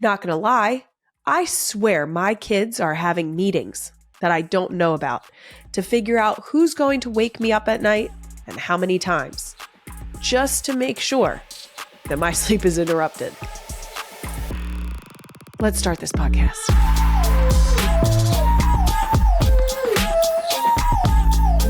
Not gonna lie, I swear my kids are having meetings that I don't know about to figure out who's going to wake me up at night and how many times, just to make sure that my sleep is interrupted. Let's start this podcast.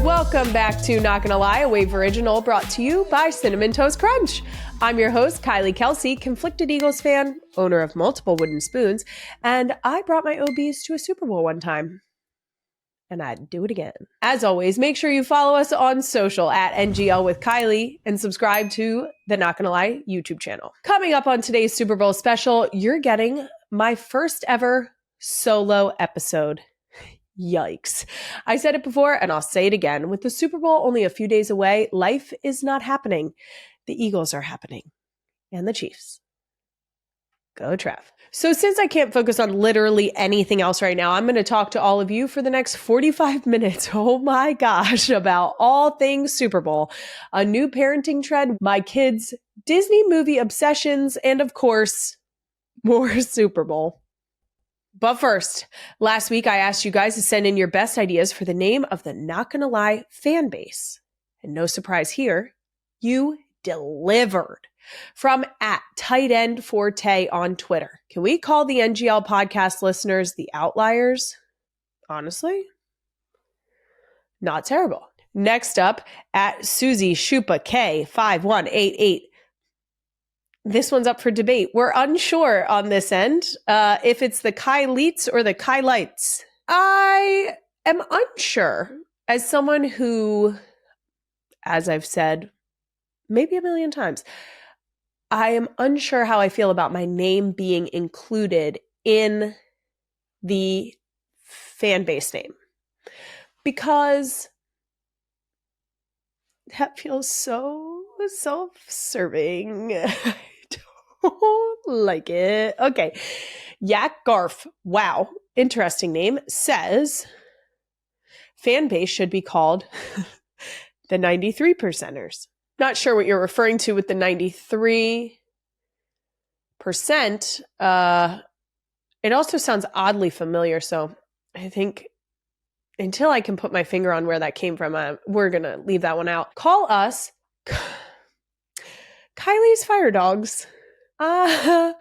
Welcome back to Not Gonna Lie, a Wave original brought to you by Cinnamon Toast Crunch. I'm your host, Kylie Kelce, conflicted Eagles fan, owner of multiple wooden spoons, and I brought my OBs to a Super Bowl one time. And I'd do it again. As always, make sure you follow us on social at NGL with Kylie and subscribe to the Not Gonna Lie YouTube channel. Coming up on today's Super Bowl special, you're getting my first ever solo episode. Yikes. I said it before and I'll say it again. With the Super Bowl only a few days away, life is not happening. The Eagles are happening. And the Chiefs. Go Trev. So since I can't focus on literally anything else right now, I'm going to talk to all of you for the next 45 minutes. Oh my gosh, about all things Super Bowl, a new parenting trend, my kids' Disney movie obsessions, and of course, more Super Bowl. But first, last week I asked you guys to send in your best ideas for the name of the Not Gonna Lie fan base. And no surprise here, you delivered. From at Tight End Forte on Twitter. Can we call the NGL podcast listeners the outliers? Honestly, not terrible. Next up, at Susie Shupa K5188. This one's up for debate. We're unsure on this end if it's the Kylites or the Kylites. I am unsure as someone who, as I've said maybe a million times, I am unsure how I feel about my name being included in the fan base name. Because that feels so self-serving. I don't like it. Okay. Yak Garf, wow, interesting name, says fan base should be called the 93 percenters. Not sure what you're referring to with the 93%. It also sounds oddly familiar. So I think until I can put my finger on where that came from, we're going to leave that one out. Call us Kylie's Fire Dogs. Shout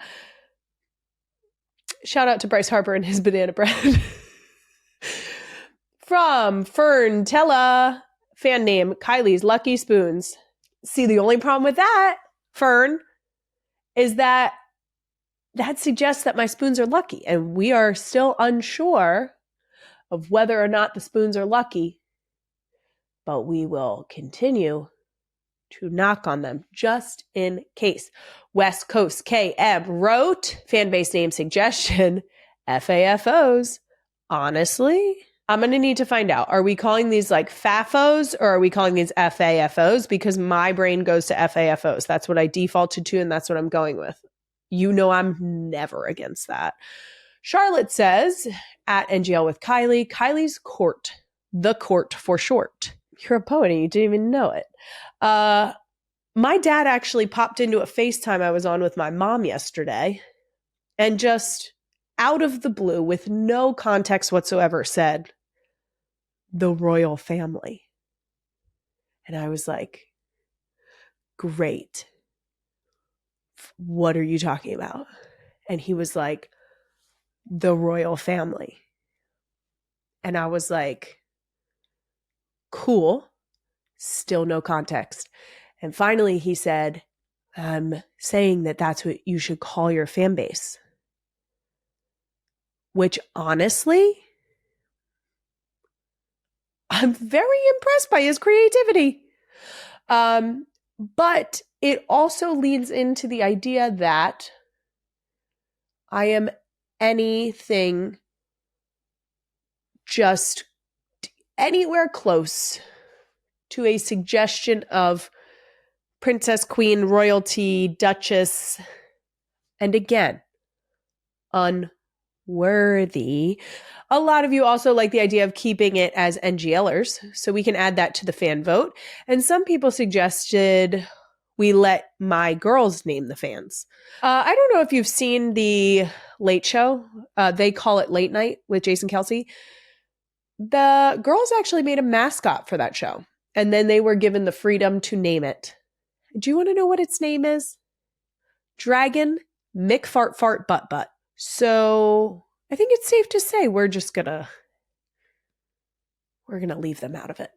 out to Bryce Harper and his banana bread. From Fern Tella, fan name Kylie's Lucky Spoons. See, the only problem with that, Fern, is that suggests that my spoons are lucky, and we are still unsure of whether or not the spoons are lucky, but we will continue to knock on them just in case. West Coast KM wrote, fan base name suggestion, FAFOs. Honestly, I'm going to need to find out. Are we calling these like FAFOs or are we calling these FAFOs? Because my brain goes to FAFOs. That's what I defaulted to and that's what I'm going with. You know I'm never against that. Charlotte says, at NGL with Kylie, Kylie's Court. The Court for short. You're a poet and you didn't even know it. My dad actually popped into a FaceTime I was on with my mom yesterday and just out of the blue with no context whatsoever said, the royal family. And I was like, great. What are you talking about? And he was like, the royal family. And I was like, cool. Still no context. And finally he said, I'm saying that that's what you should call your fan base. Which honestly, I'm very impressed by his creativity. But it also leads into the idea that I am anything just anywhere close to a suggestion of princess, queen, royalty, duchess, and again, unworthy. A lot of you also like the idea of keeping it as NGLers, so we can add that to the fan vote. And some people suggested we let my girls name the fans. I don't know if you've seen the Late Show. They call it Late Night with Jason Kelce. The girls actually made a mascot for that show, and then they were given the freedom to name it. Do you want to know what its name is? Dragon McFart Butt Butt. So I think it's safe to say we're gonna leave them out of it.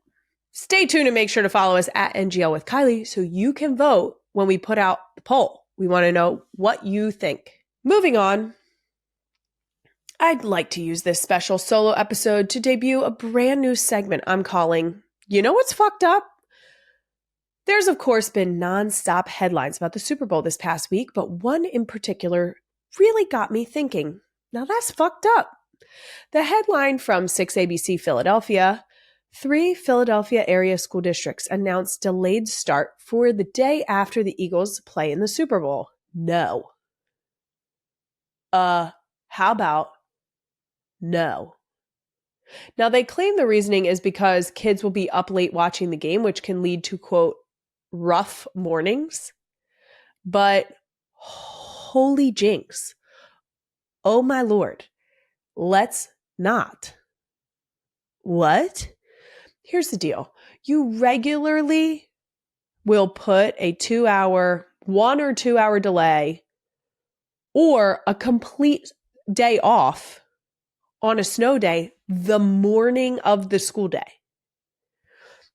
Stay tuned and make sure to follow us at NGL with Kylie so you can vote when we put out the poll. We want to know what you think. Moving on, I'd like to use this special solo episode to debut a brand new segment I'm calling, You Know What's Fucked Up? There's, of course, been nonstop headlines about the Super Bowl this past week, but one in particular really got me thinking, now that's fucked up. The headline from 6ABC Philadelphia, 3 Philadelphia area school districts announced delayed start for the day after the Eagles play in the Super Bowl. No. How about no? Now, they claim the reasoning is because kids will be up late watching the game, which can lead to, quote, rough mornings. But holy jinx. Oh my Lord. Let's not. What? Here's the deal. You regularly will put a 1 or 2 hour delay or a complete day off on a snow day the morning of the school day.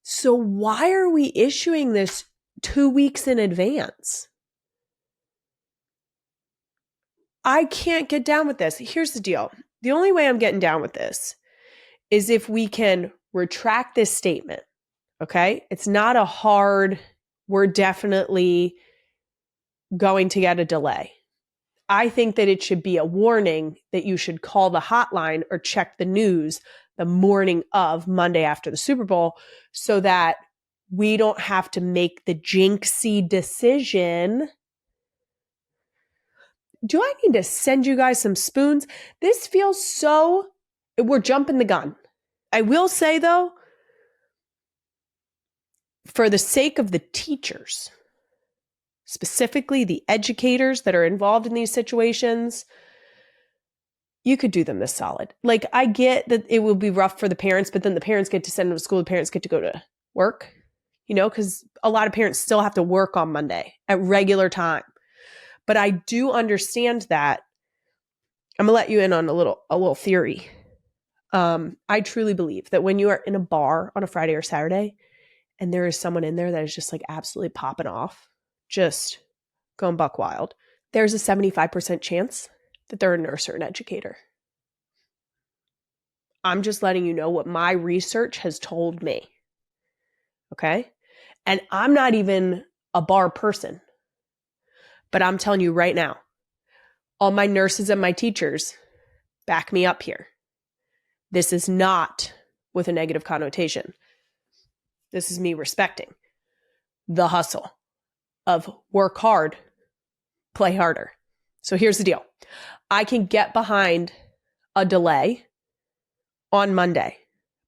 So why are we issuing this 2 weeks in advance? I can't get down with this. Here's the deal. The only way I'm getting down with this is if we can retract this statement, okay? It's not a hard, we're definitely going to get a delay. I think that it should be a warning that you should call the hotline or check the news the morning of Monday after the Super Bowl so that we don't have to make the jinxy decision. Do I need to send you guys some spoons? This feels we're jumping the gun. I will say though, for the sake of the teachers, specifically the educators that are involved in these situations, you could do them this solid. Like, I get that it will be rough for the parents, but then the parents get to send them to school, the parents get to go to work, because a lot of parents still have to work on Monday at regular time. But I do understand that. I'm going to let you in on a little theory. I truly believe that when you are in a bar on a Friday or Saturday and there is someone in there that is just like absolutely popping off, just going buck wild, there's a 75% chance that they're a nurse or an educator. I'm just letting you know what my research has told me. Okay? And I'm not even a bar person, but I'm telling you right now, all my nurses and my teachers back me up here. This is not with a negative connotation. This is me respecting the hustle of work hard, play harder. So here's the deal. I can get behind a delay on Monday,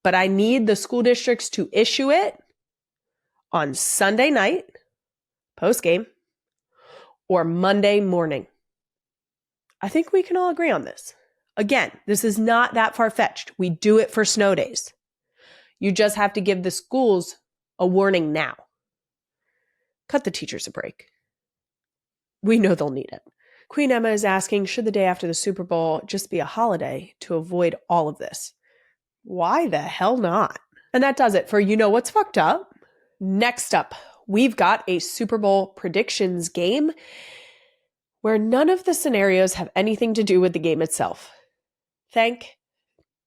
but I need the school districts to issue it on Sunday night, post-game, or Monday morning. I think we can all agree on this. Again, this is not that far-fetched. We do it for snow days. You just have to give the schools a warning now. Cut the teachers a break. We know they'll need it. Queen Emma is asking, should the day after the Super Bowl just be a holiday to avoid all of this? Why the hell not? And that does it for You Know What's Fucked Up. Next up, we've got a Super Bowl predictions game where none of the scenarios have anything to do with the game itself. Thank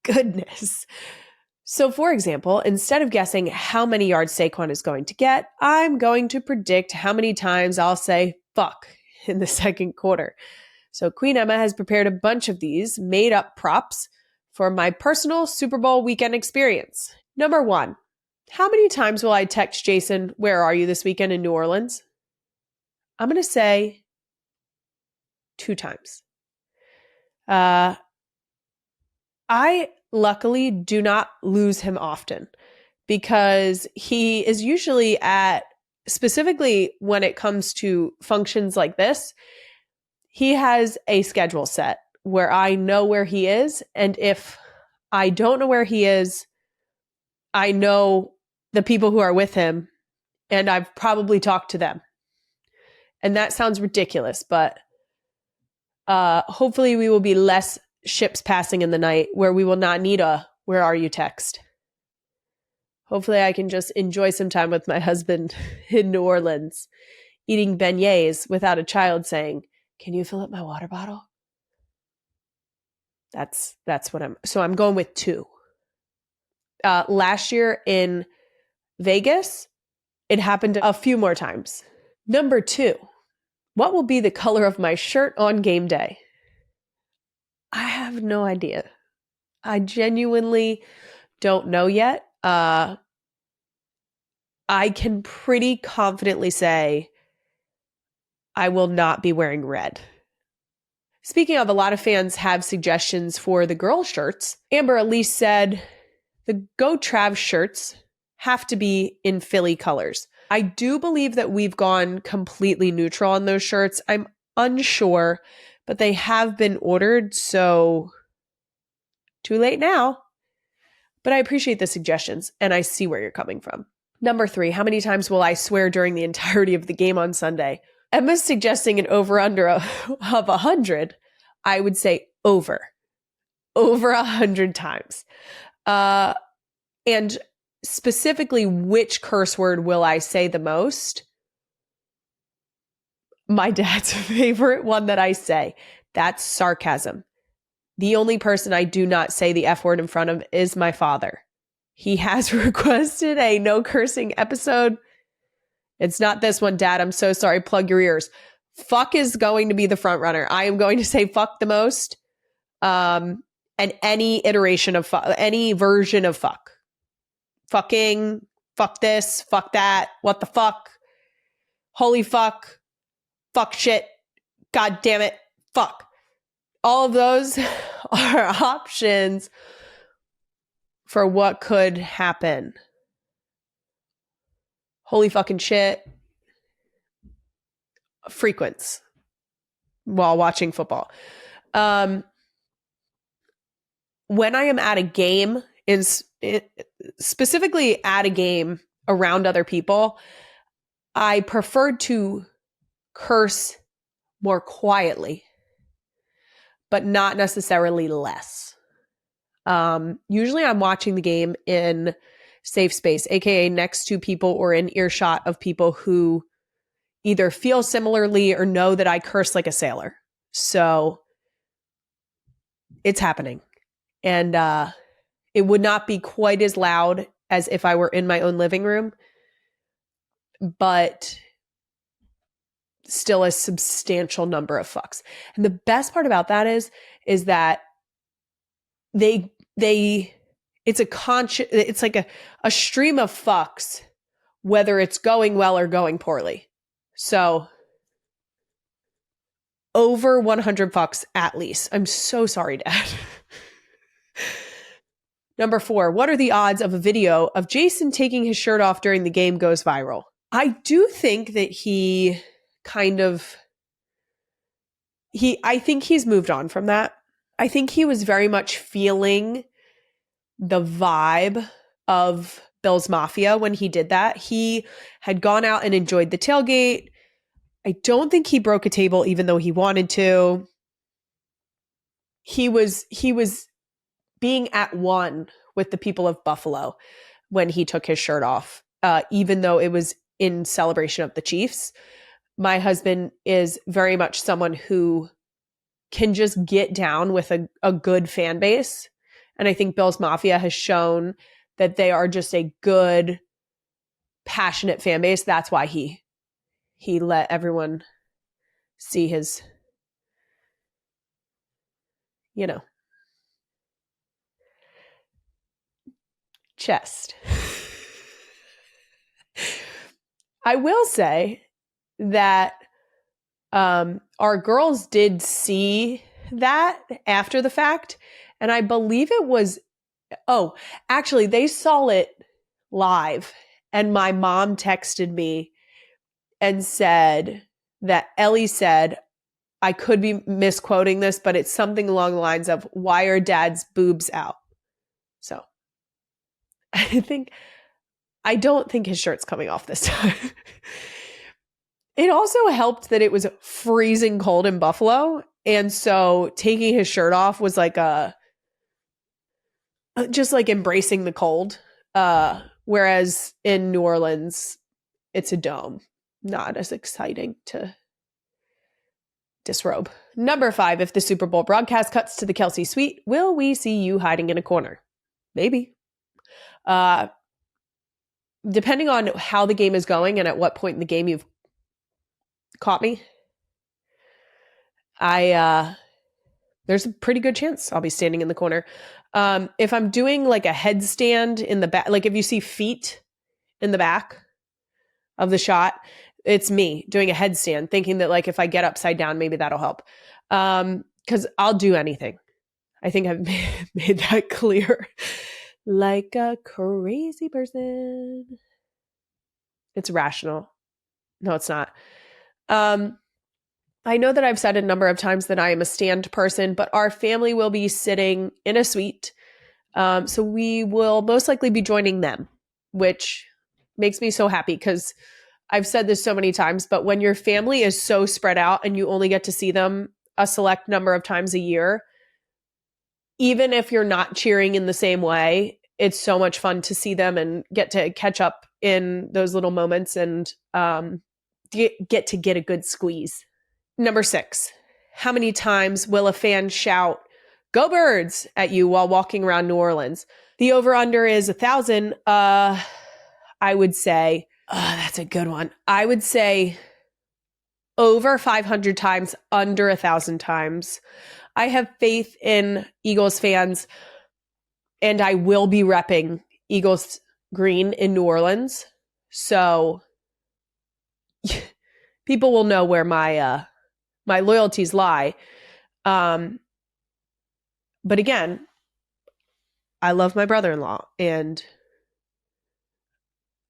goodness. So, for example, instead of guessing how many yards Saquon is going to get, I'm going to predict how many times I'll say fuck in the second quarter. So Queen Emma has prepared a bunch of these made up props for my personal Super Bowl weekend experience. Number 1, how many times will I text Jason, where are you this weekend in New Orleans? I'm going to say 2 times. I luckily do not lose him often because he is usually at specifically when it comes to functions like this, he has a schedule set where I know where he is. And if I don't know where he is, I know the people who are with him, and I've probably talked to them. And that sounds ridiculous, but hopefully we will be less ships passing in the night where we will not need a "where are you" text. Hopefully I can just enjoy some time with my husband in New Orleans, eating beignets without a child saying, "Can you fill up my water bottle?" That's what I'm going with 2. Last year in Vegas, it happened a few more times. Number 2, what will be the color of my shirt on game day? I have no idea. I genuinely don't know yet. I can pretty confidently say I will not be wearing red. Speaking of, a lot of fans have suggestions for the girl shirts. Amber Elise said the Go Trav shirts have to be in Philly colors. I do believe that we've gone completely neutral on those shirts. I'm unsure, but they have been ordered, so too late now. But I appreciate the suggestions, and I see where you're coming from. Number 3, how many times will I swear during the entirety of the game on Sunday? Emma's suggesting an over-under of 100. I would say over 100 times. And specifically, which curse word will I say the most? My dad's favorite one that I say. That's sarcasm. The only person I do not say the F word in front of is my father. He has requested a no cursing episode. It's not this one, Dad. I'm so sorry. Plug your ears. Fuck is going to be the front runner. I am going to say fuck the most. And any iteration of fuck, any version of fuck. Fucking, fuck this, fuck that, what the fuck, holy fuck, fuck shit, god damn it, fuck. All of those are options for what could happen. Holy fucking shit frequents while watching football. When I am at a game, specifically at a game around other people, I prefer to curse more quietly, but not necessarily less. Usually I'm watching the game in safe space, aka next to people or in earshot of people who either feel similarly or know that I curse like a sailor. So it's happening. And it would not be quite as loud as if I were in my own living room, but still a substantial number of fucks. And the best part about that is that it's like a stream of fucks, whether it's going well or going poorly. So over 100 fucks at least. I'm so sorry, Dad. Number 4, what are the odds of a video of Jason taking his shirt off during the game goes viral? I do think that I think he's moved on from that. I think he was very much feeling the vibe of Bill's Mafia when he did that. He had gone out and enjoyed the tailgate. I don't think he broke a table even though he wanted to. He was being at one with the people of Buffalo when he took his shirt off, even though it was in celebration of the Chiefs. My husband is very much someone who can just get down with a good fan base. And I think Bill's Mafia has shown that they are just a good, passionate fan base. That's why he let everyone see his, chest. I will say that our girls did see that after the fact, and I believe it was, actually they saw it live, and my mom texted me and said that Ellie said, I could be misquoting this, but it's something along the lines of, why are dad's boobs out? So I don't think his shirt's coming off this time. It also helped that it was freezing cold in Buffalo. And so taking his shirt off was like just like embracing the cold. Whereas in New Orleans, it's a dome. Not as exciting to disrobe. Number 5, if the Super Bowl broadcast cuts to the Kelce suite, will we see you hiding in a corner? Maybe. Depending on how the game is going and at what point in the game you've caught me, there's a pretty good chance I'll be standing in the corner. If I'm doing like a headstand in the back, like if you see feet in the back of the shot, it's me doing a headstand, thinking that like if I get upside down, maybe that'll help. Because I'll do anything. I think I've made that clear. Like a crazy person. It's rational. No, it's not. I know that I've said a number of times that I am a stand person, but our family will be sitting in a suite. So we will most likely be joining them, which makes me so happy because I've said this so many times, but when your family is so spread out and you only get to see them a select number of times a year, even if you're not cheering in the same way, it's so much fun to see them and get to catch up in those little moments and get a good squeeze. Number 6, how many times will a fan shout, "Go Birds" at you while walking around New Orleans? The over-under is 1,000. I would say, that's a good one. I would say over 500 times, under 1,000 times. I have faith in Eagles fans, and I will be repping Eagles green in New Orleans. So people will know where my loyalties lie. But again, I love my brother-in-law, and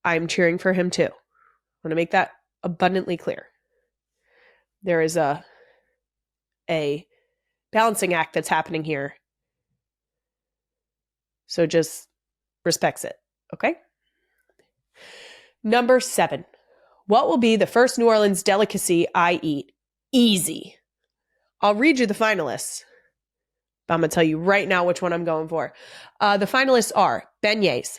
I'm cheering for him too. I want to make that abundantly clear. There is a balancing act that's happening here. So just respects it, okay? Number 7, what will be the first New Orleans delicacy I eat? Easy. I'll read you the finalists. But I'm going to tell you right now which one I'm going for. The finalists are beignets,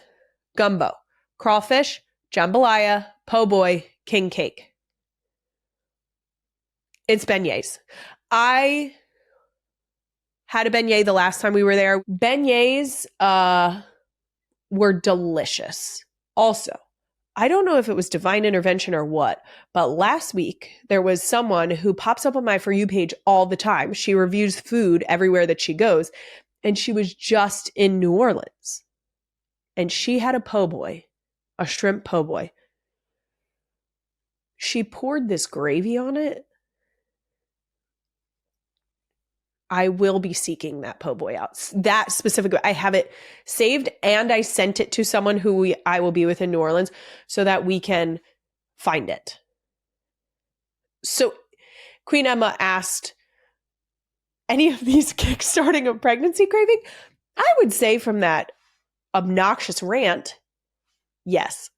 gumbo, crawfish, jambalaya, po' boy, king cake. It's beignets. I had a beignet the last time we were there. Beignets were delicious. Also, I don't know if it was divine intervention or what, but last week there was someone who pops up on my For You page all the time. She reviews food everywhere that she goes, and she was just in New Orleans. And she had a po' boy, a shrimp po' boy. She poured this gravy on it. I will be seeking that po' boy out. That specific, I have it saved and I sent it to someone who I will be with in New Orleans so that we can find it. So Queen Emma asked, any of these kickstarting a pregnancy craving? I would say from that obnoxious rant, yes.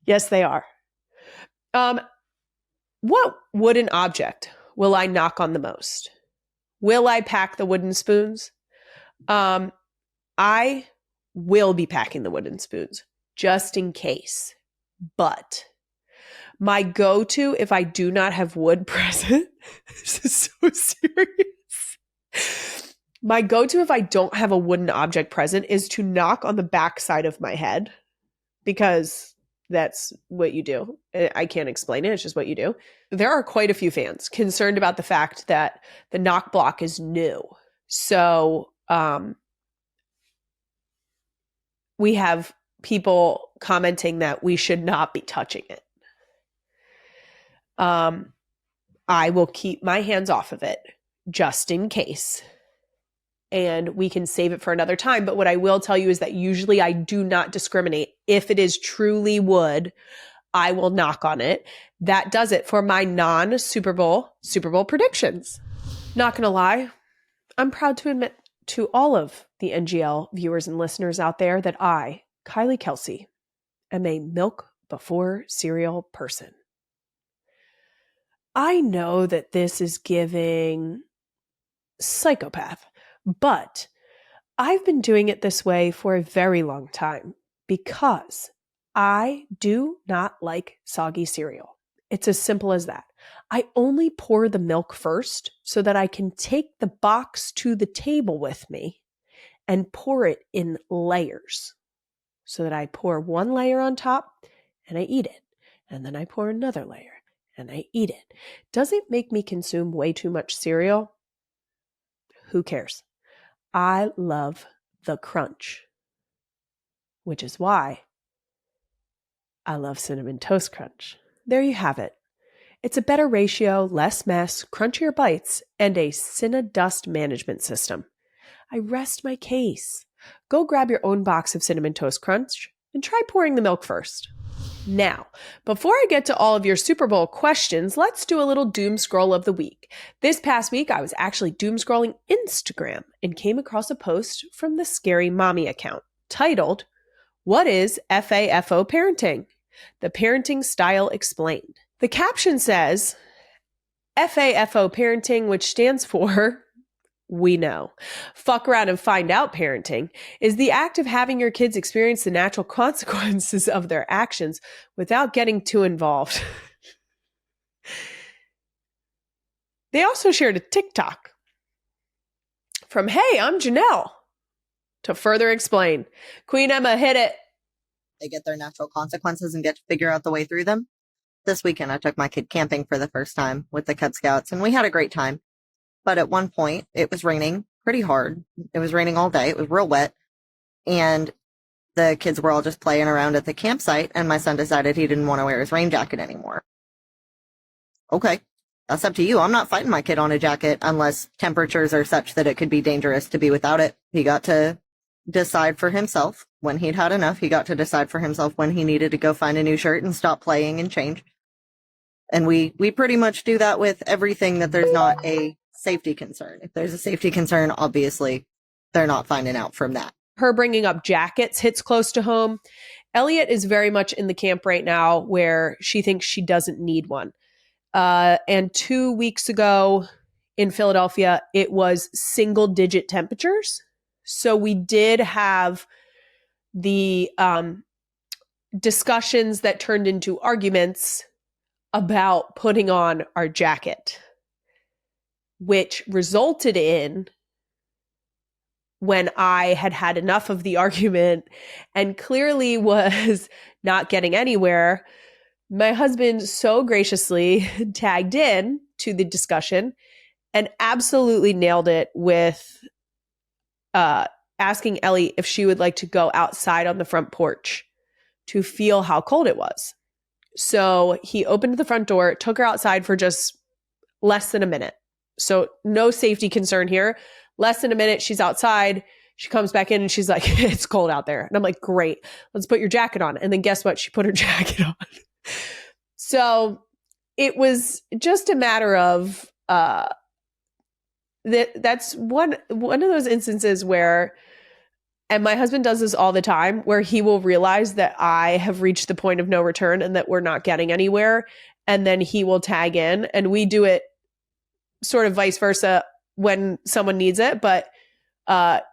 Yes, they are. What wooden object will I knock on the most? Will I pack the wooden spoons? I will be packing the wooden spoons just in case. But my go-to, if I do not have wood present, this is so serious. My go-to if I don't have a wooden object present is to knock on the back side of my head, because that's what you do. I can't explain it. It's just what you do. There are quite a few fans concerned about the fact that the knock block is new. So we have people commenting that we should not be touching it. I will keep my hands off of it just in case. And we can save it for another time. But what I will tell you is that usually I do not discriminate. If it is truly wood, I will knock on it. That does it for my non-Super Bowl predictions. Not gonna lie, I'm proud to admit to all of the NGL viewers and listeners out there that I, Kylie Kelce, am a milk before cereal person. I know that this is giving psychopath, but I've been doing it this way for a very long time because I do not like soggy cereal. It's as simple as that. I only pour the milk first so that I can take the box to the table with me and pour it in layers. So that I pour one layer on top and I eat it. And then I pour another layer and I eat it. Does it make me consume way too much cereal? Who cares? I love the crunch, which is why I love Cinnamon Toast Crunch. There you have it. It's a better ratio, less mess, crunchier bites, and a Cinnadust management system. I rest my case. Go grab your own box of Cinnamon Toast Crunch and try pouring the milk first. Now, before I get to all of your Super Bowl questions, let's do a little doom scroll of the week. This past week, I was actually doom scrolling Instagram and came across a post from the Scary Mommy account titled, "What is FAFO Parenting? The Parenting Style Explained." The caption says, FAFO Parenting, which stands for we know. Fuck around and find out parenting is the act of having your kids experience the natural consequences of their actions without getting too involved. They also shared a TikTok from, "Hey, I'm Janelle," to further explain. Queen Emma, hit it. They get their natural consequences and get to figure out the way through them. This weekend, I took my kid camping for the first time with the Cub Scouts, and we had a great time. But at one point, it was raining pretty hard. It was raining all day. It was real wet. And the kids were all just playing around at the campsite, and my son decided he didn't want to wear his rain jacket anymore. Okay, that's up to you. I'm not fighting my kid on a jacket unless temperatures are such that it could be dangerous to be without it. He got to decide for himself when he'd had enough. He got to decide for himself when he needed to go find a new shirt and stop playing and change. And we pretty much do that with everything that there's not a safety concern. If there's a safety concern, obviously they're not finding out from that. Her bringing up jackets hits close to home. Elliot is very much in the camp right now where she thinks she doesn't need one. And 2 weeks ago in Philadelphia, it was single-digit temperatures. So we did have the discussions that turned into arguments about putting on our jacket, which resulted in, when I had enough of the argument and clearly was not getting anywhere, my husband so graciously tagged in to the discussion and absolutely nailed it with asking Ellie if she would like to go outside on the front porch to feel how cold it was. So he opened the front door, took her outside for just less than a minute. So no safety concern here. Less than a minute, she's outside. She comes back in and she's like, "It's cold out there." And I'm like, "Great, let's put your jacket on." And then guess what? She put her jacket on. So it was just a matter of that's one of those instances where, and my husband does this all the time, where he will realize that I have reached the point of no return and that we're not getting anywhere. And then he will tag in, and we do it sort of vice versa when someone needs it. But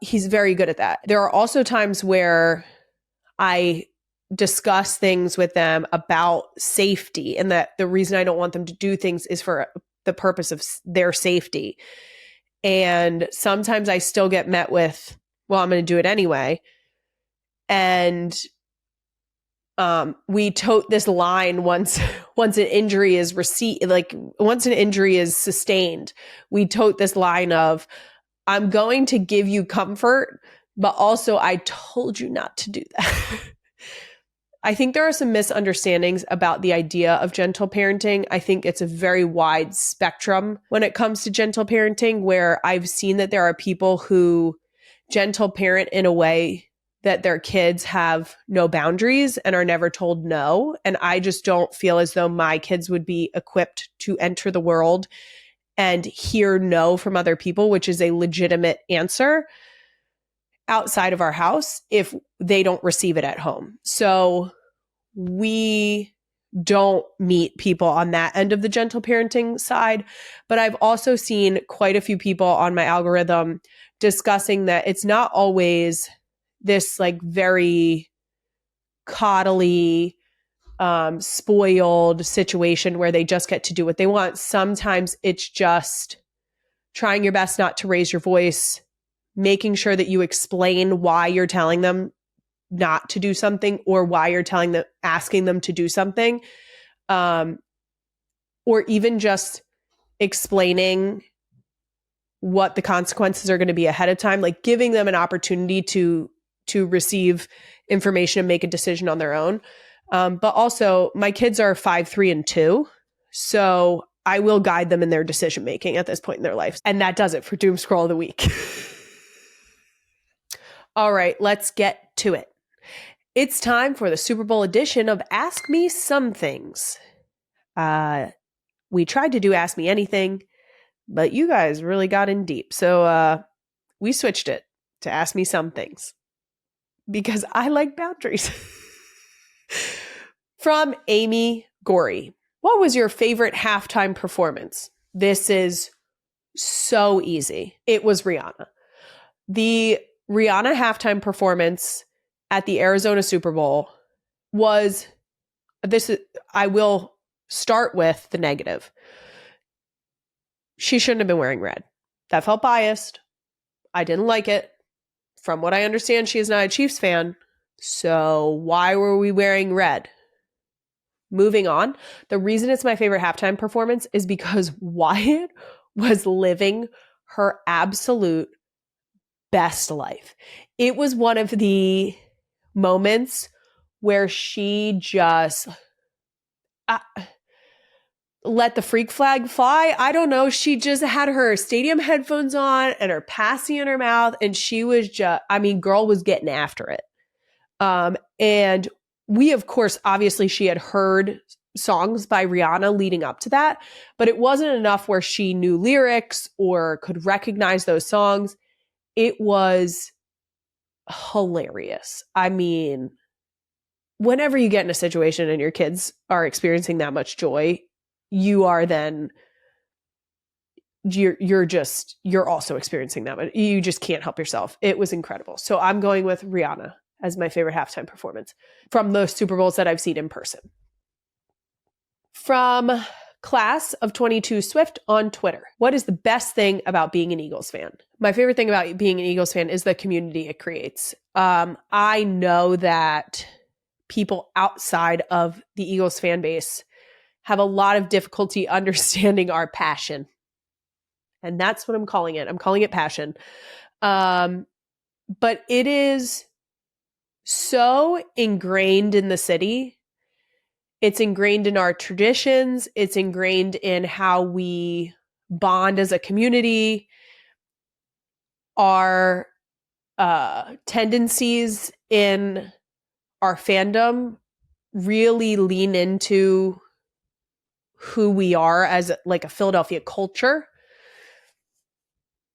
he's very good at that. There are also times where I discuss things with them about safety, and that the reason I don't want them to do things is for the purpose of their safety. And sometimes I still get met with, "Well, I'm going to do it anyway." And we tote this line once an injury is once an injury is sustained, we tote this line of, "I'm going to give you comfort, but also I told you not to do that." I think there are some misunderstandings about the idea of gentle parenting. I think it's a very wide spectrum when it comes to gentle parenting, where I've seen that there are people who gentle parent in a way that their kids have no boundaries and are never told no. And I just don't feel as though my kids would be equipped to enter the world and hear no from other people, which is a legitimate answer outside of our house, if they don't receive it at home. So we don't meet people on that end of the gentle parenting side. But I've also seen quite a few people on my algorithm discussing that it's not always this like very coddly, spoiled situation where they just get to do what they want. Sometimes it's just trying your best not to raise your voice, making sure that you explain why you're telling them not to do something or why you're asking them to do something. Or even just explaining what the consequences are going to be ahead of time, like giving them an opportunity to receive information and make a decision on their own. But also my kids are 5, 3, and 2. So I will guide them in their decision making at this point in their life. And that does it for Doomscroll of the week. All right, let's get to it. It's time for the Super Bowl edition of Ask Me Some Things. We tried to do Ask Me Anything, but you guys really got in deep. So we switched it to Ask Me Some Things because I like boundaries. From Amy Gorey. What was your favorite halftime performance? This is so easy. It was Rihanna. The Rihanna halftime performance at the Arizona Super Bowl was I will start with the negative. She shouldn't have been wearing red. That felt biased. I didn't like it. From what I understand, she is not a Chiefs fan. So why were we wearing red? Moving on. The reason it's my favorite halftime performance is because Wyatt was living her absolute best life. It was one of the moments where she just let the freak flag fly. I don't know. She just had her stadium headphones on and her passy in her mouth. And she was girl was getting after it. And we, of course, obviously she had heard songs by Rihanna leading up to that, but it wasn't enough where she knew lyrics or could recognize those songs. It was hilarious. I mean, whenever you get in a situation and your kids are experiencing that much joy, you are then you're also experiencing that, but you just can't help yourself. It was incredible. So I'm going with Rihanna as my favorite halftime performance from those Super Bowls that I've seen in person. From Class of 22 Swift on Twitter. What is the best thing about being an Eagles fan? My favorite thing about being an Eagles fan is the community it creates. I know that people outside of the Eagles fan base have a lot of difficulty understanding our passion. And that's what I'm calling it. I'm calling it passion. But it is so ingrained in the city. It's ingrained in our traditions. It's ingrained in how we bond as a community. Our tendencies in our fandom really lean into who we are as like a Philadelphia culture.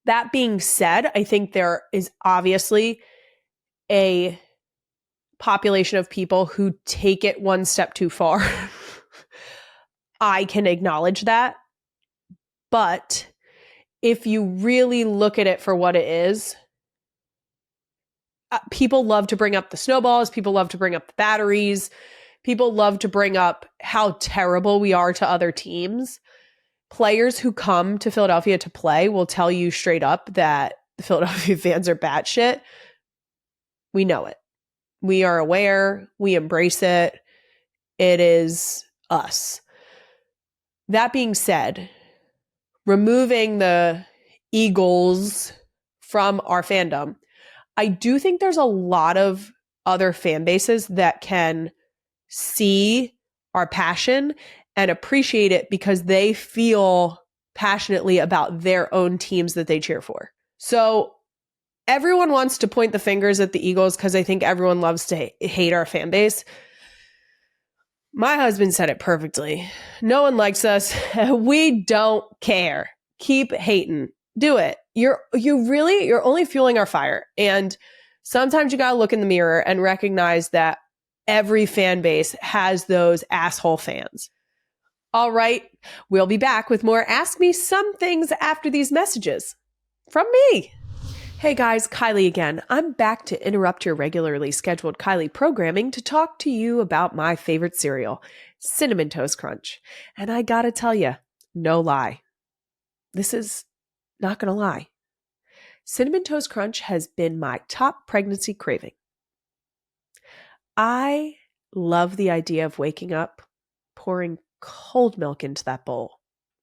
That being said, I think there is obviously a population of people who take it one step too far. I can acknowledge that. But if you really look at it for what it is, people love to bring up the snowballs. People love to bring up the batteries. People love to bring up how terrible we are to other teams. Players who come to Philadelphia to play will tell you straight up that the Philadelphia fans are batshit. We know it. We are aware. We embrace it. It is us. That being said, removing the Eagles from our fandom, I do think there's a lot of other fan bases that can see our passion and appreciate it because they feel passionately about their own teams that they cheer for. So everyone wants to point the fingers at the Eagles because I think everyone loves to hate our fan base. My husband said it perfectly. No one likes us. We don't care. Keep hating. Do it. You're only fueling our fire. And sometimes you got to look in the mirror and recognize that every fan base has those asshole fans. All right. We'll be back with more Ask Me Some Things after these messages from me. Hey guys, Kylie again. I'm back to interrupt your regularly scheduled Kylie programming to talk to you about my favorite cereal, Cinnamon Toast Crunch. And I gotta tell you, no lie. This is not gonna lie. Cinnamon Toast Crunch has been my top pregnancy craving. I love the idea of waking up, pouring cold milk into that bowl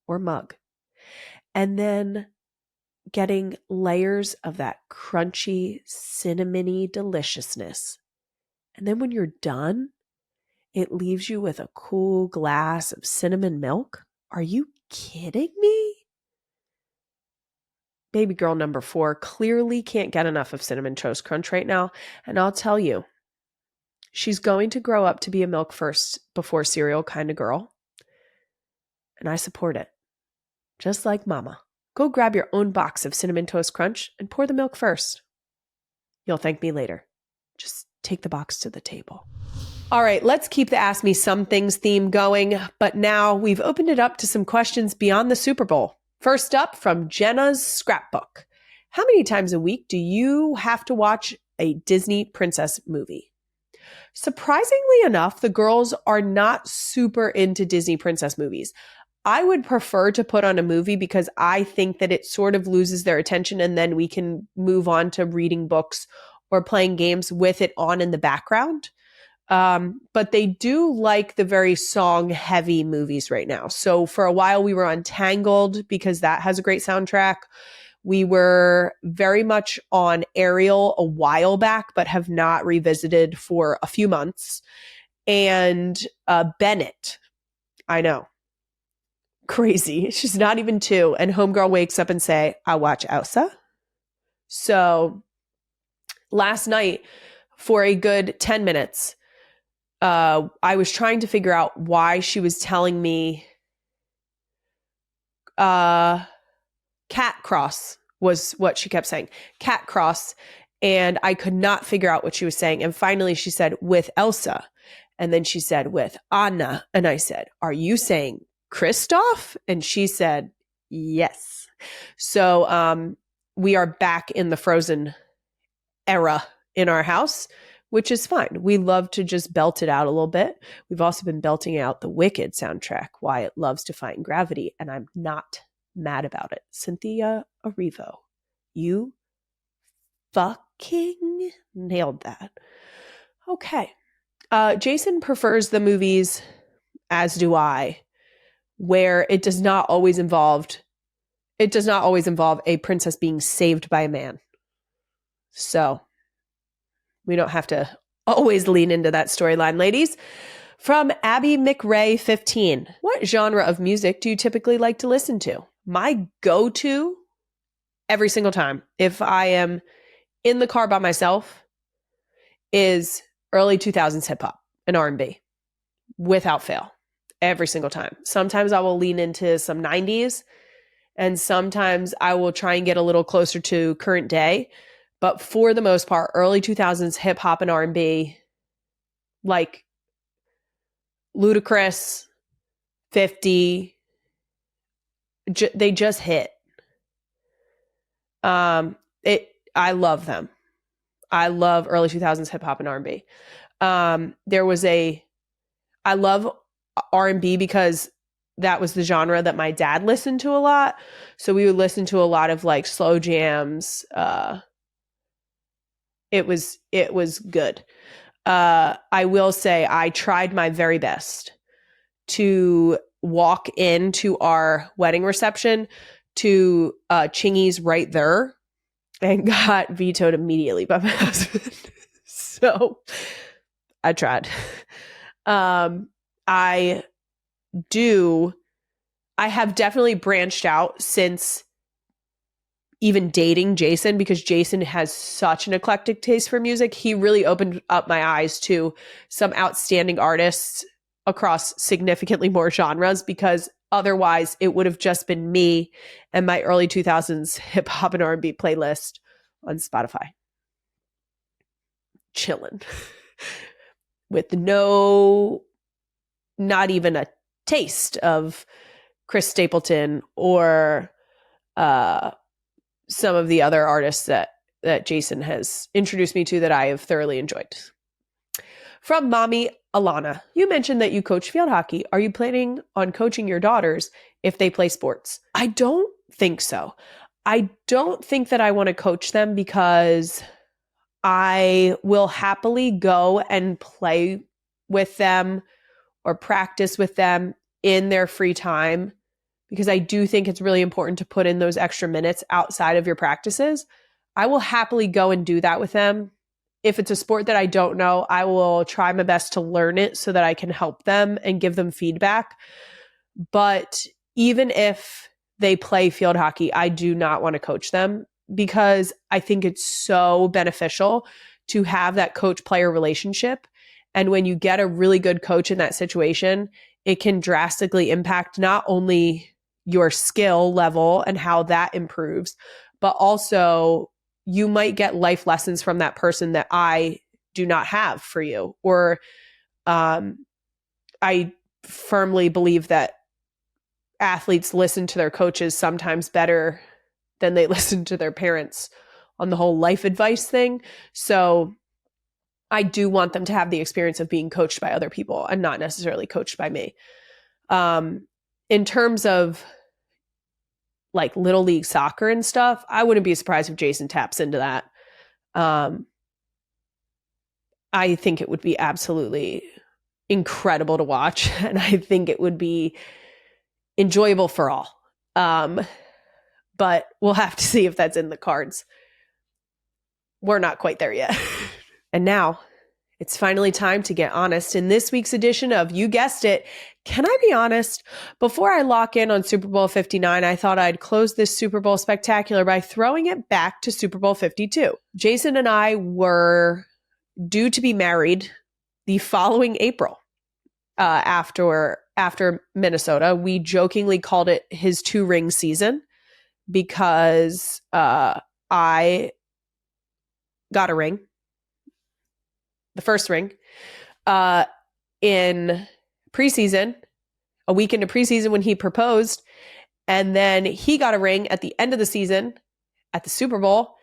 or mug, and then getting layers of that crunchy, cinnamony deliciousness. And then when you're done, it leaves you with a cool glass of cinnamon milk. Are you kidding me? Baby girl number 4 clearly can't get enough of Cinnamon Toast Crunch right now. And I'll tell you, she's going to grow up to be a milk first before cereal kind of girl. And I support it. Just like mama. Go grab your own box of Cinnamon Toast Crunch and pour the milk first. You'll thank me later. Just take the box to the table. All right, let's keep the Ask Me Some Things theme going, but now we've opened it up to some questions beyond the Super Bowl. First up, from Jenna's Scrapbook. How many times a week do you have to watch a Disney princess movie? Surprisingly enough, the girls are not super into Disney princess movies. I would prefer to put on a movie because I think that it sort of loses their attention and then we can move on to reading books or playing games with it on in the background. But they do like the very song-heavy movies right now. So for a while we were on Tangled because that has a great soundtrack. We were very much on Ariel a while back, but have not revisited for a few months. And Bennett, I know. Crazy. She's not even 2. And homegirl wakes up and say, I watch Elsa. So last night for a good 10 minutes, I was trying to figure out why she was telling me cat cross was what she kept saying. Cat cross. And I could not figure out what she was saying. And finally she said, with Elsa. And then she said, with Anna. And I said, are you saying Kristoff? And she said, yes. So we are back in the Frozen era in our house, which is fine. We love to just belt it out a little bit. We've also been belting out the Wicked soundtrack, Wyatt Loves Defying Gravity, and I'm not mad about it. Cynthia Erivo, you fucking nailed that. Okay. Jason prefers the movies, as do I, where it does not always involve a princess being saved by a man. So we don't have to always lean into that storyline, ladies. From Abby McRae 15. What genre of music do you typically like to listen to? My go-to every single time, if I am in the car by myself, is early 2000s hip hop and R&B without fail. Every single time. Sometimes I will lean into some 90s and sometimes I will try and get a little closer to current day. But for the most part, early 2000s hip hop and R&B, like Ludacris, 50, they just hit. I love them. I love early 2000s hip hop and R&B. I love R&B because that was the genre that my dad listened to a lot. So we would listen to a lot of like slow jams. It was good. I will say I tried my very best to walk into our wedding reception to Chingy's Right There and got vetoed immediately by my husband. So I tried. I have definitely branched out since even dating Jason, because Jason has such an eclectic taste for music. He really opened up my eyes to some outstanding artists across significantly more genres, because otherwise it would have just been me and my early 2000s hip hop and R&B playlist on Spotify. Chilling with not even a taste of Chris Stapleton or some of the other artists that Jason has introduced me to that I have thoroughly enjoyed. From Mommy Alana, you mentioned that you coach field hockey. Are you planning on coaching your daughters if they play sports? I don't think so. I don't think that I want to coach them, because I will happily go and play with them or practice with them in their free time, because I do think it's really important to put in those extra minutes outside of your practices. I will happily go and do that with them. If it's a sport that I don't know, I will try my best to learn it so that I can help them and give them feedback. But even if they play field hockey, I do not want to coach them, because I think it's so beneficial to have that coach-player relationship. And when you get a really good coach in that situation, it can drastically impact not only your skill level and how that improves, but also you might get life lessons from that person that I do not have for you. Or I firmly believe that athletes listen to their coaches sometimes better than they listen to their parents on the whole life advice thing. So I do want them to have the experience of being coached by other people and not necessarily coached by me. In terms of like little league soccer and stuff, I wouldn't be surprised if Jason taps into that. I think it would be absolutely incredible to watch, and I think it would be enjoyable for all. But we'll have to see if that's in the cards. We're not quite there yet. And now it's finally time to get honest in this week's edition of, you guessed it, Can I Be Honest? Before I lock in on Super Bowl 59, I thought I'd close this Super Bowl spectacular by throwing it back to Super Bowl 52. Jason and I were due to be married the following April. After Minnesota, we jokingly called it his 2-ring season, because I got a ring, the first ring, in preseason, a week into preseason when he proposed. And then he got a ring at the end of the season at the Super Bowl.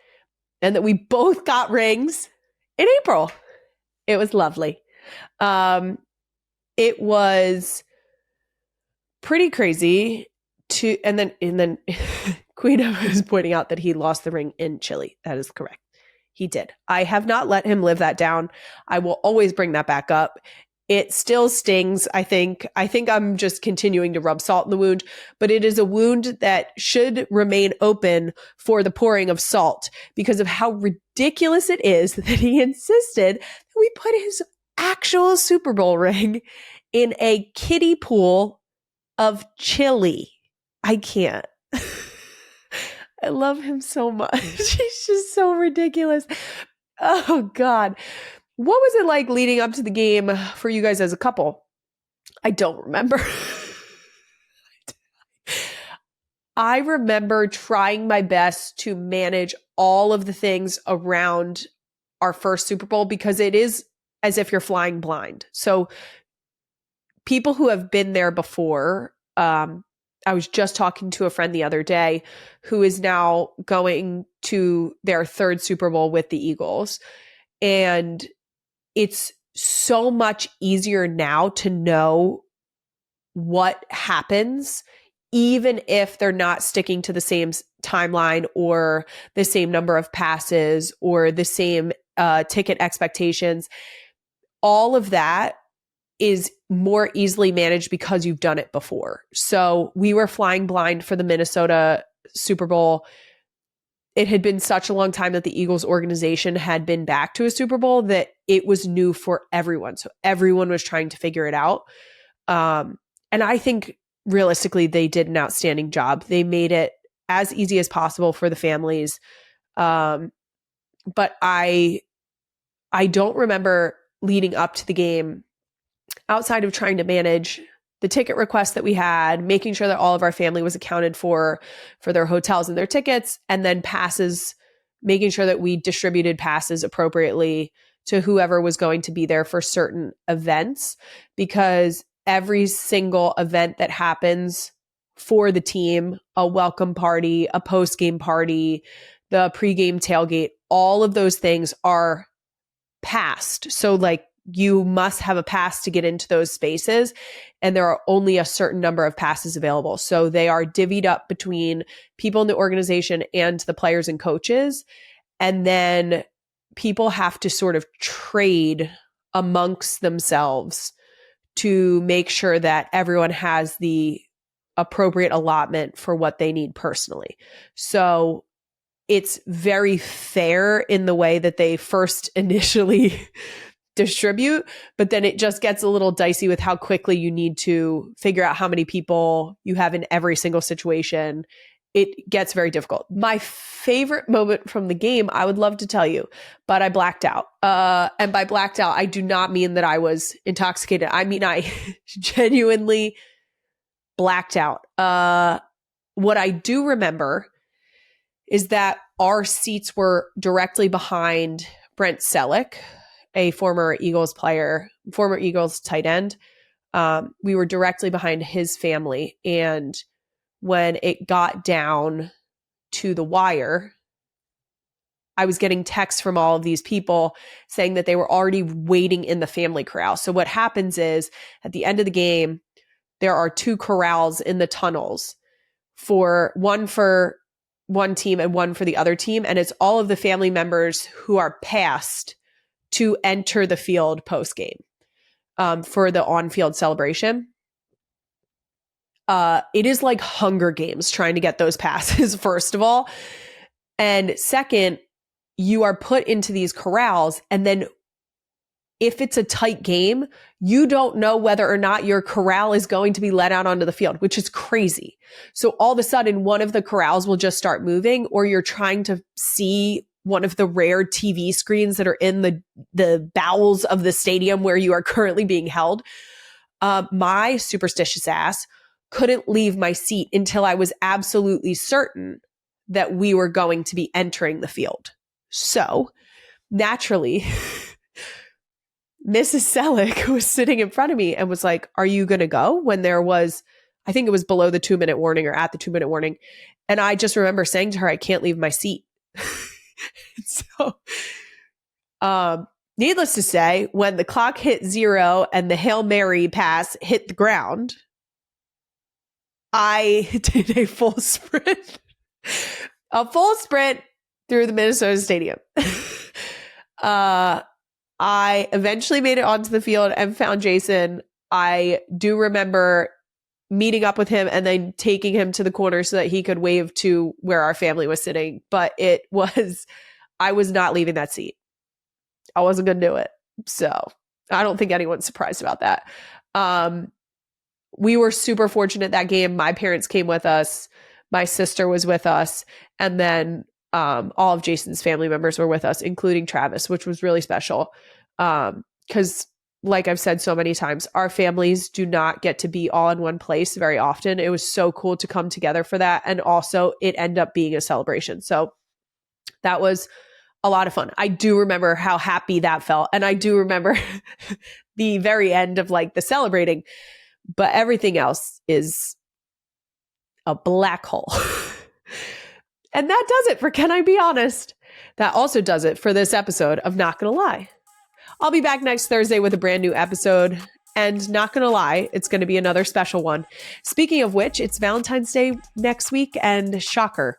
And that we both got rings in April. It was lovely. It was pretty crazy and then Queen was pointing out that he lost the ring in Chile. That is correct. He did. I have not let him live that down. I will always bring that back up. It still stings, I think. I think I'm just continuing to rub salt in the wound, but it is a wound that should remain open for the pouring of salt, because of how ridiculous it is that he insisted that we put his actual Super Bowl ring in a kiddie pool of Chile. I can't. I love him so much. He's just so ridiculous. Oh, God. What was it like leading up to the game for you guys as a couple? I don't remember. I remember trying my best to manage all of the things around our first Super Bowl, because it is as if you're flying blind. So people who have been there before, I was just talking to a friend the other day who is now going to their third Super Bowl with the Eagles. And it's so much easier now to know what happens, even if they're not sticking to the same timeline or the same number of passes or the same ticket expectations. All of that is more easily managed because you've done it before. So we were flying blind for the Minnesota Super Bowl. It had been such a long time that the Eagles organization had been back to a Super Bowl that it was new for everyone. So everyone was trying to figure it out. And I think realistically, they did an outstanding job. They made it as easy as possible for the families. But I don't remember leading up to the game, outside of trying to manage the ticket requests that we had, making sure that all of our family was accounted for their hotels and their tickets, and then passes, making sure that we distributed passes appropriately to whoever was going to be there for certain events, because every single event that happens for the team, a welcome party, a post-game party, the pregame tailgate, all of those things are passed. So like, you must have a pass to get into those spaces, and there are only a certain number of passes available. So they are divvied up between people in the organization and the players and coaches. And then people have to sort of trade amongst themselves to make sure that everyone has the appropriate allotment for what they need personally. So it's very fair in the way that they first initially distribute, but then it just gets a little dicey with how quickly you need to figure out how many people you have in every single situation. It gets very difficult. My favorite moment from the game, I would love to tell you, but I blacked out. And by blacked out, I do not mean that I was intoxicated. I mean, I genuinely blacked out. What I do remember is that our seats were directly behind Brent Selleck, a former Eagles player, former Eagles tight end. We were directly behind his family. And when it got down to the wire, I was getting texts from all of these people saying that they were already waiting in the family corral. So what happens is, at the end of the game, there are 2 corrals in the tunnels, for one team and one for the other team. And it's all of the family members who are passed to enter the field post game for the on-field celebration. It is like Hunger Games trying to get those passes, first of all. And second, you are put into these corrals, and then if it's a tight game, you don't know whether or not your corral is going to be let out onto the field, which is crazy. So all of a sudden, one of the corrals will just start moving, or you're trying to see one of the rare TV screens that are in the bowels of the stadium where you are currently being held. My superstitious ass couldn't leave my seat until I was absolutely certain that we were going to be entering the field. So naturally, Mrs. Selleck was sitting in front of me and was like, "Are you going to go?" When there was, I think it was below the 2-minute warning or at the 2-minute warning. And I just remember saying to her, "I can't leave my seat." So, needless to say, when the clock hit 0 and the Hail Mary pass hit the ground, I did a full sprint through the Minnesota Stadium. I eventually made it onto the field and found Jason. I do remember meeting up with him and then taking him to the corner so that he could wave to where our family was sitting. But I was not leaving that seat. I wasn't going to do it. So I don't think anyone's surprised about that. We were super fortunate that game. My parents came with us. My sister was with us. And then all of Jason's family members were with us, including Travis, which was really special. Because like I've said so many times, our families do not get to be all in one place very often. It was so cool to come together for that. And also it ended up being a celebration. So that was a lot of fun. I do remember how happy that felt. And I do remember the very end of like the celebrating, but everything else is a black hole. And that does it for Can I Be Honest? That also does it for this episode of Not Gonna Lie. I'll be back next Thursday with a brand new episode. And not gonna lie, it's going to be another special one. Speaking of which, it's Valentine's Day next week, and shocker,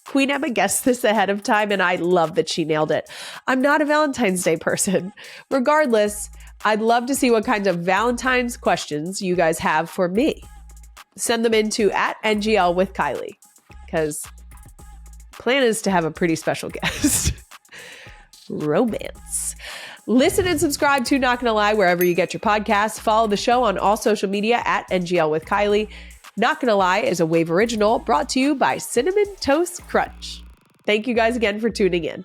Queen Emma guessed this ahead of time, and I love that she nailed it. I'm not a Valentine's Day person. Regardless, I'd love to see what kinds of Valentine's questions you guys have for me. Send them into @NGL with Kylie, because plan is to have a pretty special guest. Romance. Listen and subscribe to Not Gonna Lie wherever you get your podcasts. Follow the show on all social media @NGL with Kylie. Not Gonna Lie is a Wave original brought to you by Cinnamon Toast Crunch. Thank you guys again for tuning in.